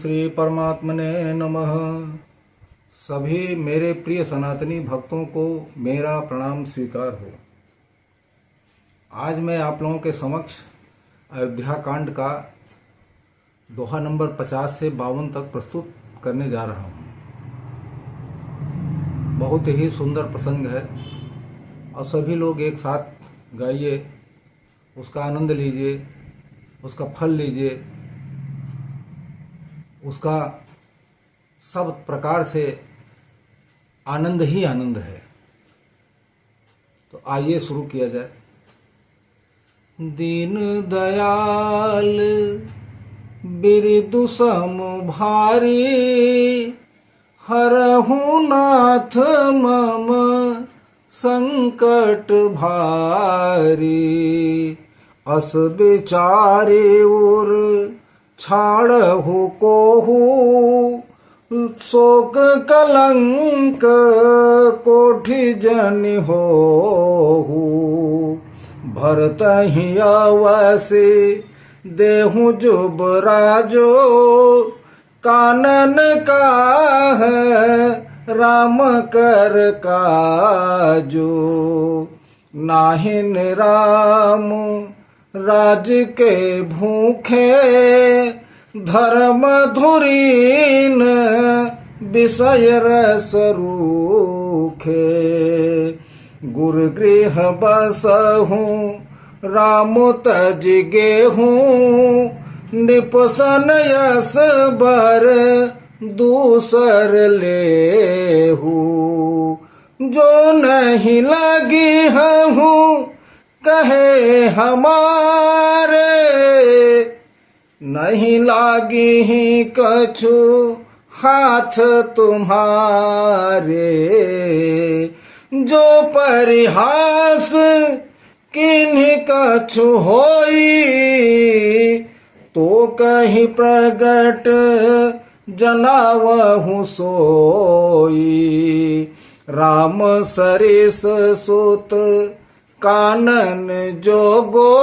श्री परमात्मने नमः। सभी मेरे प्रिय सनातनी भक्तों को मेरा प्रणाम स्वीकार हो। आज मैं आप लोगों के समक्ष अयोध्या कांड का दोहा नंबर 50 से 52 तक प्रस्तुत करने जा रहा हूँ। बहुत ही सुंदर प्रसंग है और सभी लोग एक साथ गाइए, उसका आनंद लीजिए, उसका फल लीजिए, उसका सब प्रकार से आनंद ही आनंद है। तो आइए शुरू किया जाए। दीन दयाल बिरदु सम भारी, हरहु नाथ मम संकट भारी। अस बिचारे उर छाड़हु कोहू, शोक कलंक कोठि जन होहु। भरतहि अवसि देहु जुबराजो, कानन काह राम कर काजो। नाहिन राम राज के भूखे, धर्म धुरीन विषय रस रूखे। गुरु गृह बसहु राम तज गेहूँ, निपसन यस बर दूसर लेहू। जो नहीं लगी हूँ कहे हमारे, नहीं लागी ही कछु हाथ तुम्हारे। जो परिहास किन्हीं कछु होई, तो कहीं प्रगट जनावहु सोई। राम सरिस सुत कानन जोगो,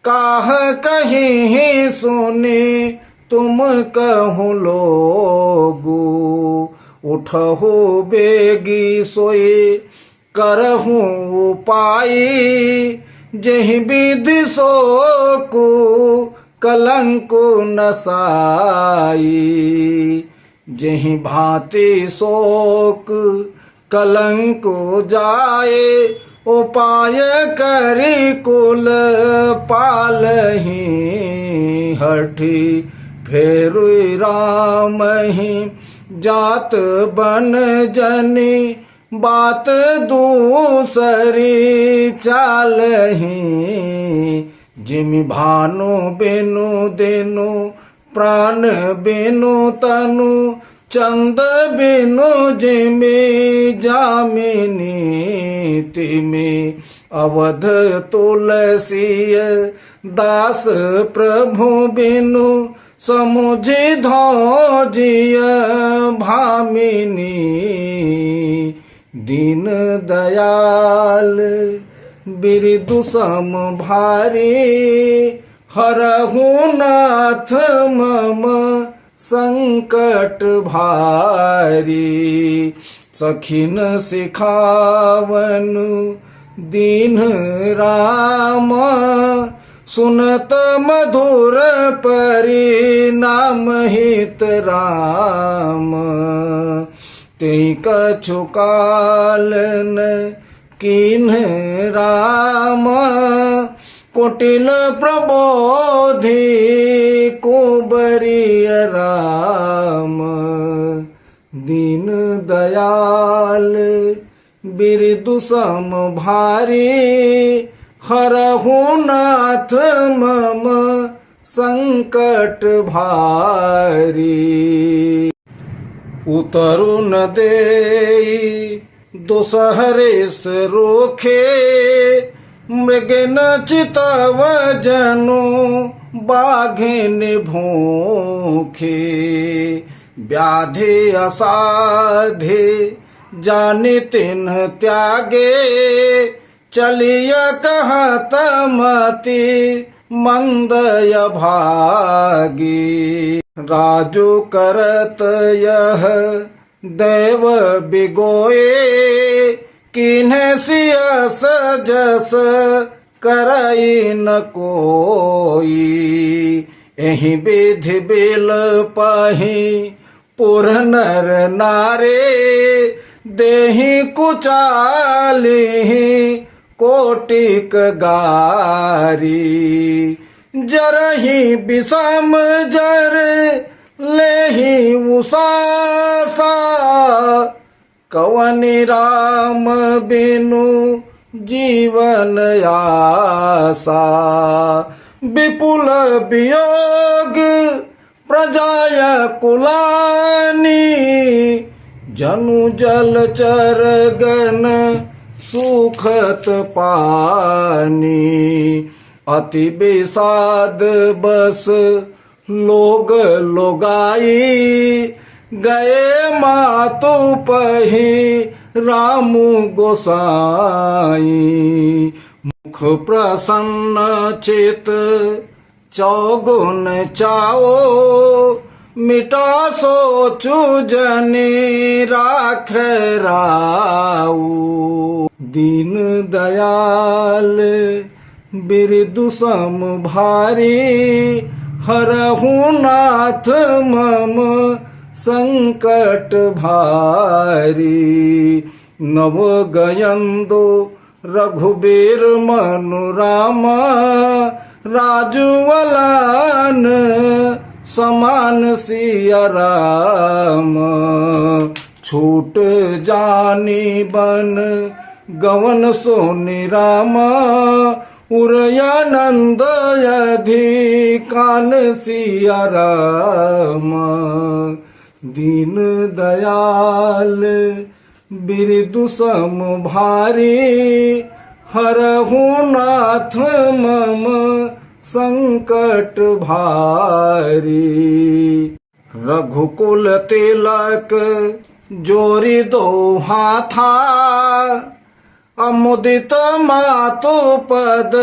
काह कहीं सुने तुम कहूँ लोगो। उठहु बेगी सोई करहु उपाय, जहि विधि सोकु कलंक नसाई। जहि भांति शोक कलंक जाए, उपाय करि कुल पालहि। हठी फेरु राम ही जात बन जनी, बात दूसरी चालहि। जिमि भानु बिनु दिनु, प्राण बिनु तनु, चंद बिनु जिमि जामिनी। तिमि अवध तुलसीय दास प्रभु बिनु, समुझि धौजिय भामिनी। दीन दयाल बिरदु सम भारी, हरहु नाथ मम संकट भारी। सखिन सिखावन दीन राम, सुनत मधुर परिणाम हित राम। तेई कछु काल न कीन्ह राम, कुटिल प्रबोधि कुबरिय राम। दीन दयाल बिरदु सम भारी, हरहु नाथ मम संकट भारी। उतरु न देई दुसहरेस रोखे, मृग न चितव जनु बाघिन भूखे। व्याधि असाधे जानि तिन्ह त्यागे, चलिय कहत मति मंदय भागी। राजू करत यह दैव बिगोए, किन्हें सियस जस करई न कोई। एहि विधि बिल पही पुर नर नारे, देहि कुचाली कोटिक गारी। जरहि विषम जर लेहि उसासा, कवनि राम बिनु जीवन आसा। विपुल वियोग प्रजाय कुलानी, जनु जलचर गण सुखत पानी। अति विषाद बस लोग लोगाई, गए मातु पही रामु गोसाई। मुख प्रसन्न चित चौगुन चाओ, मिटा सोचु जनि राख राऊ। दीन दयाल बिरदु सम भारी, हरहु नाथ मम संकट भारी। नव गयंदो रघुबीर मनु राम, राजुवलान समान सिया राम। छूट जानी बन गवन सोनि राम, उरयानंद यधि कान सिया राम। दीन दयाल बिरदु सम भारी, हरहु नाथ मम संकट भारी। रघुकुल तिलक जोरी दो हाथा, अमुदित मातु पद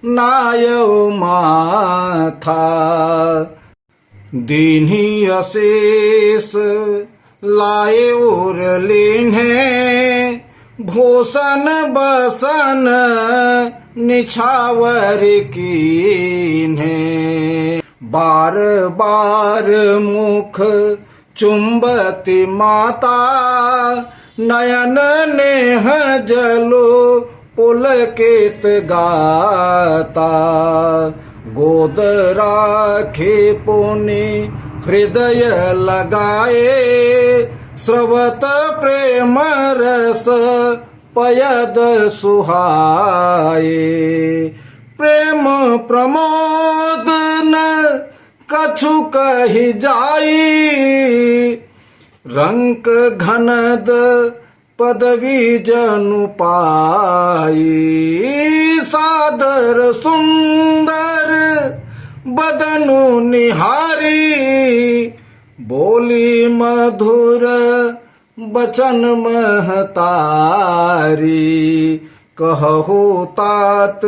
नायौ माथा। दीन्ही अशेष लाए उर लीन्हे, भूषण बसन निछावर कीन्हे। बार बार मुख चुंबती माता, नयन नेह जलो पुलकित गाता। गोद राखे पुनि हृदय लगाए, स्रवत प्रेम रस पयद सुहाए। प्रेम प्रमोद न कछु कहि जाई, रंक घनद पदवी जनु पाई। सादर सुंदर बदनु निहारी, बोली मधुर बचन महतारी। कहु तात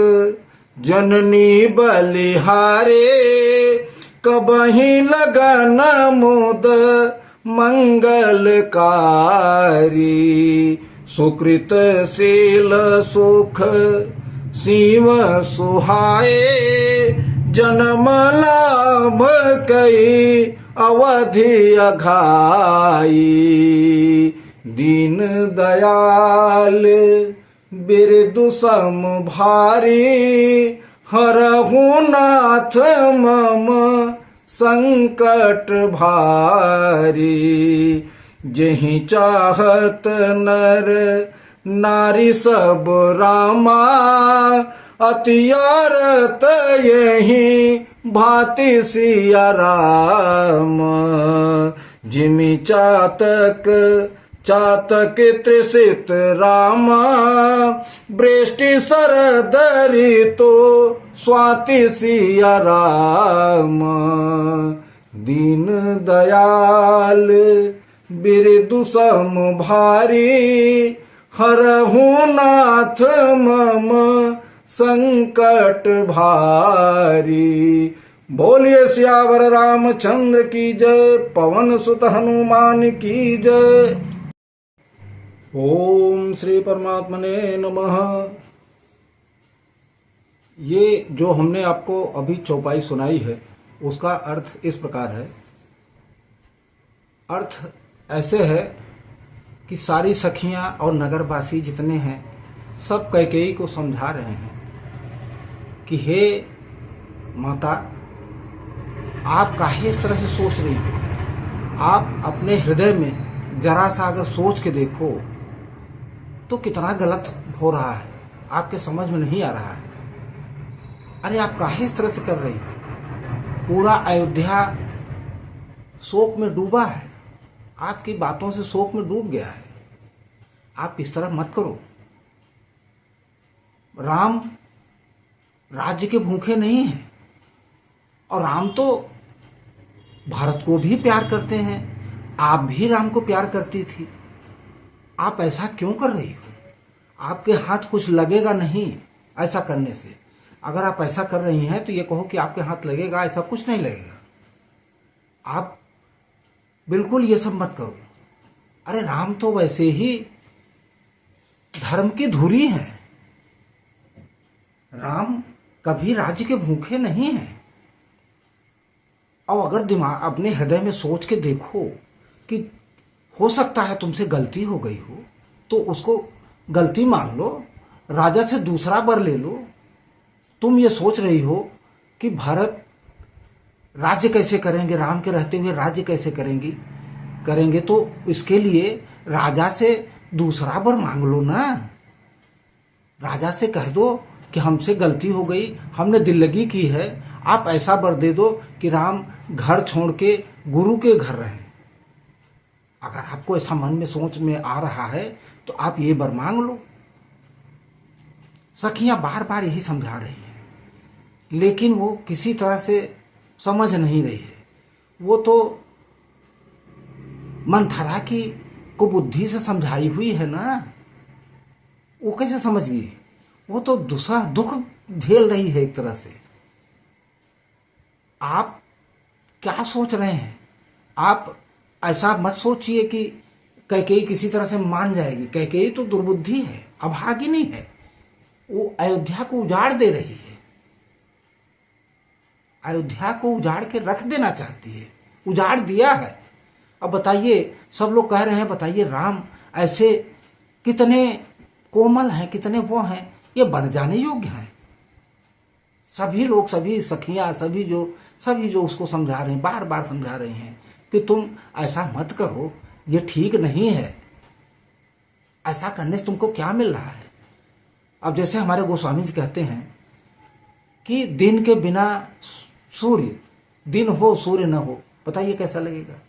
जननी बलिहारे, कबहि लगन मुद मंगलकारी। सुकृत शील सुख शिव सुहाए, जन्म लाभ कई अवधि अघाई। दीन दयाल बिरदु सम भारी, हरहु नाथ मम संकट भारी। जेहि चाहत नर नारी सब रामा, अतियारत यही भांति सिया राम। जिमि चातक चातक त्रिसित रामा, वृष्टि सरदरी तो स्वाति सिया राम। दीन दयाल बिरदु सम भारी, हरहु नाथ मम संकट भारी। बोलिए सियावर रामचंद्र की जय, पवन सुत हनुमान की जय। ओम श्री परमात्मने नमः। ये जो हमने आपको अभी चौपाई सुनाई है उसका अर्थ इस प्रकार है। अर्थ ऐसे है कि सारी सखियां और नगरवासी जितने हैं सब कैकेयी को समझा रहे हैं कि हे माता, आप काहे इस तरह से सोच रही हो। आप अपने हृदय में जरा सा अगर सोच के देखो तो कितना गलत हो रहा है, आपके समझ में नहीं आ रहा है। अरे आप काहे इस तरह से कर रही हो। पूरा अयोध्या शोक में डूबा है, आपकी बातों से शोक में डूब गया है। आप इस तरह मत करो। राम राज्य के भूखे नहीं हैं, और राम तो भारत को भी प्यार करते हैं। आप भी राम को प्यार करती थी। आप ऐसा क्यों कर रही हो। आपके हाथ कुछ लगेगा नहीं ऐसा करने से। अगर आप ऐसा कर रही हैं तो ये कहो कि आपके हाथ लगेगा, ऐसा कुछ नहीं लगेगा। आप बिल्कुल ये सब मत करो। अरे राम तो वैसे ही धर्म की धुरी हैं। राम कभी राज्य के भूखे नहीं हैं। और अगर दिमाग अपने हृदय में सोच के देखो कि हो सकता है तुमसे गलती हो गई हो, तो उसको गलती मान लो, राजा से दूसरा वर ले लो। तुम ये सोच रही हो कि भारत राज्य कैसे करेंगे, राम के रहते हुए राज्य कैसे करेंगे, तो इसके लिए राजा से दूसरा वर मांग लो ना। राजा से कह दो कि हमसे गलती हो गई, हमने दिल्लगी की है, आप ऐसा वर दे दो कि राम घर छोड़ के गुरु के घर रहें। अगर आपको ऐसा मन में सोच में आ रहा है तो आप ये वर मांग लो। सखियां बार बार यही समझा रही हैं, लेकिन वो किसी तरह से समझ नहीं रही है। वो तो मंथरा की को बुद्धि से समझाई हुई है ना, वो कैसे समझ गई। वो तो दूसरा दुख झेल रही है एक तरह से। आप क्या सोच रहे हैं। आप ऐसा मत सोचिए कि कैकेयी किसी तरह से मान जाएगी। कैकेयी तो दुर्बुद्धि है, अभागिनी है। वो अयोध्या को उजाड़ दे रही है, अयोध्या को उजाड़ के रख देना चाहती है, उजाड़ दिया है। अब बताइए, सब लोग कह रहे हैं बताइए राम ऐसे कितने कोमल हैं, कितने वो हैं, ये बन जाने योग्य हैं। सभी लोग, सभी सखियां, सभी जो उसको समझा रहे हैं, बार बार समझा रहे हैं कि तुम ऐसा मत करो, ये ठीक नहीं है। ऐसा करने से तुमको क्या मिल रहा है। अब जैसे हमारे गोस्वामी जी कहते हैं कि दिन के बिना सूर्य, दिन हो सूर्य न हो, बताइए कैसा लगेगा।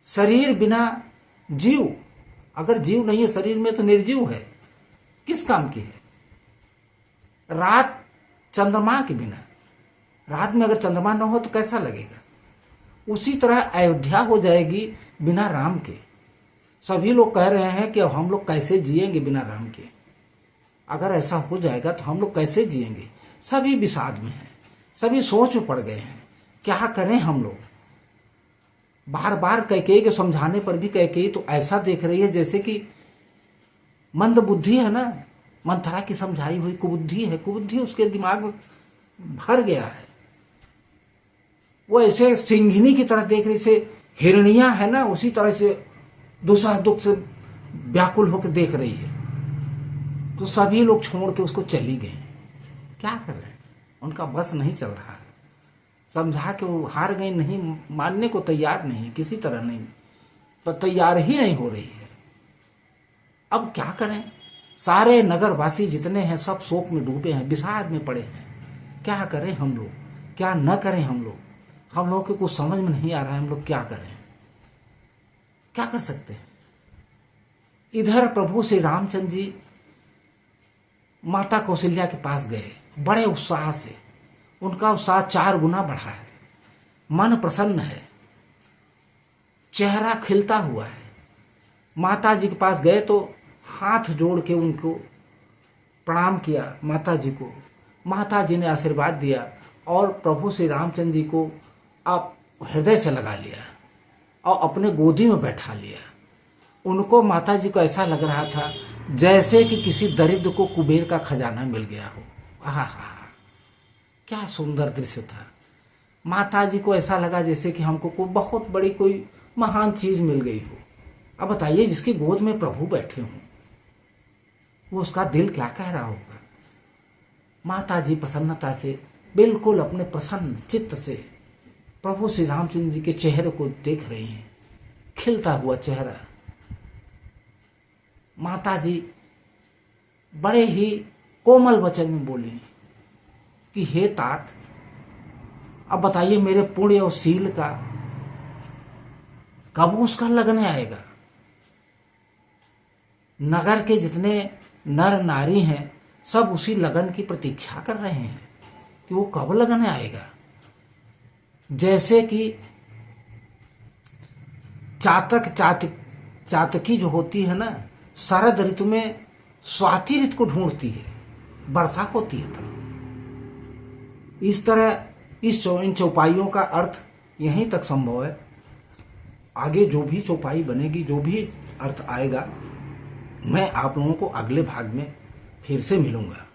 शरीर बिना जीव, अगर जीव नहीं है शरीर में तो निर्जीव है, किस काम की है। रात चंद्रमा के बिना, रात में अगर चंद्रमा न हो तो कैसा लगेगा। उसी तरह अयोध्या हो जाएगी बिना राम के। सभी लोग कह रहे हैं कि अब हम लोग कैसे जिएंगे बिना राम के। अगर ऐसा हो जाएगा तो हम लोग कैसे जिएंगे। सभी विषाद में हैं, सभी सोच में पड़ गए हैं, क्या करें हम लोग। बार बार कैकेयी के समझाने पर भी कैकेयी तो ऐसा देख रही है जैसे कि मंद बुद्धि है ना, मंथरा की समझाई हुई कुबुद्धि है, कुबुद्धि उसके दिमाग में भर गया है। वो ऐसे सिंघिनी की तरह देख रही, से हिरनियां है ना, उसी तरह से दूसरा दुख से व्याकुल होकर देख रही है। तो सभी लोग छोड़ के उसको चली गए। क्या कर रहे हैं, उनका बस नहीं चल रहा है। समझा के वो हार गई, नहीं मानने को तैयार नहीं, किसी तरह नहीं, पर तैयार ही नहीं हो रही है। अब क्या करें। सारे नगरवासी जितने हैं सब शोक में डूबे हैं, विषाद में पड़े हैं। क्या करें हम लोग, क्या न करें हम लोग। हम लोग को कुछ समझ में नहीं आ रहा है, हम लोग क्या करें, क्या कर सकते हैं। इधर प्रभु श्री रामचंद्र जी माता कौशल्या के पास गए बड़े उत्साह से। उनका उत्साह 4 गुना बढ़ा है, मन प्रसन्न है, चेहरा खिलता हुआ है। माता जी के पास गए तो हाथ जोड़ के उनको प्रणाम किया माता जी को। माता जी ने आशीर्वाद दिया और प्रभु श्री रामचंद्र जी को आप हृदय से लगा लिया और अपने गोदी में बैठा लिया। उनको माता जी को ऐसा लग रहा था जैसे कि किसी दरिद्र को कुबेर का खजाना मिल गया हो। आहा, क्या सुंदर दृश्य था। माता जी को ऐसा लगा जैसे कि हमको कोई बहुत बड़ी कोई महान चीज मिल गई हो। अब बताइए, जिसकी गोद में प्रभु बैठे हों, वो उसका दिल क्या कह रहा होगा। माता जी प्रसन्नता से, बिल्कुल अपने प्रसन्न चित्त से प्रभु श्री रामचंद्र जी के चेहरे को देख रही हैं, खिलता हुआ चेहरा। माता जी बड़े ही कोमल वचन में बोली कि हे तात, अब बताइए मेरे पुण्य और शील का कब उसका लगने आएगा। नगर के जितने नर नारी हैं सब उसी लगन की प्रतीक्षा कर रहे हैं कि वो कब लगन आएगा। जैसे कि चातकी जो होती है ना, शरद ऋतु में स्वाति ऋतु को ढूंढती है, वर्षा होती है तब। इस तरह इन चौपाइयों का अर्थ यहीं तक संभव है। आगे जो भी चौपाई बनेगी, जो भी अर्थ आएगा, मैं आप लोगों को अगले भाग में फिर से मिलूंगा।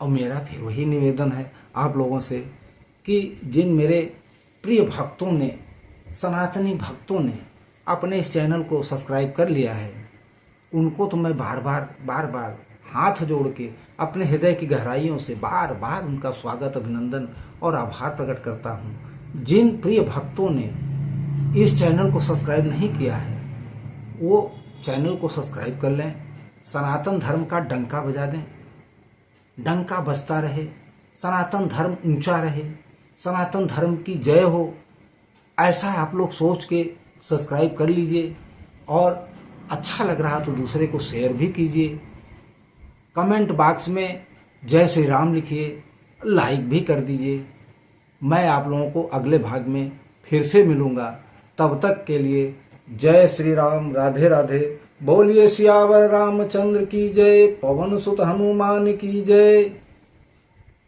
और मेरा फिर वही निवेदन है आप लोगों से कि जिन मेरे प्रिय भक्तों ने, सनातनी भक्तों ने अपने इस चैनल को सब्सक्राइब कर लिया है, उनको तो मैं बार बार हाथ जोड़ के अपने हृदय की गहराइयों से बार बार उनका स्वागत, अभिनंदन और आभार प्रकट करता हूँ। जिन प्रिय भक्तों ने इस चैनल को सब्सक्राइब नहीं किया है, वो चैनल को सब्सक्राइब कर लें। सनातन धर्म का डंका बजा दें, डंका बजता रहे, सनातन धर्म ऊंचा रहे, सनातन धर्म की जय हो, ऐसा आप लोग सोच के सब्सक्राइब कर लीजिए। और अच्छा लग रहा तो दूसरे को शेयर भी कीजिए। कमेंट बॉक्स में जय श्री राम लिखिए, लाइक भी कर दीजिए। मैं आप लोगों को अगले भाग में फिर से मिलूंगा। तब तक के लिए जय श्री राम, राधे राधे। बोलिए सियावर रामचंद्र की जय, पवन सुत हनुमान की जय।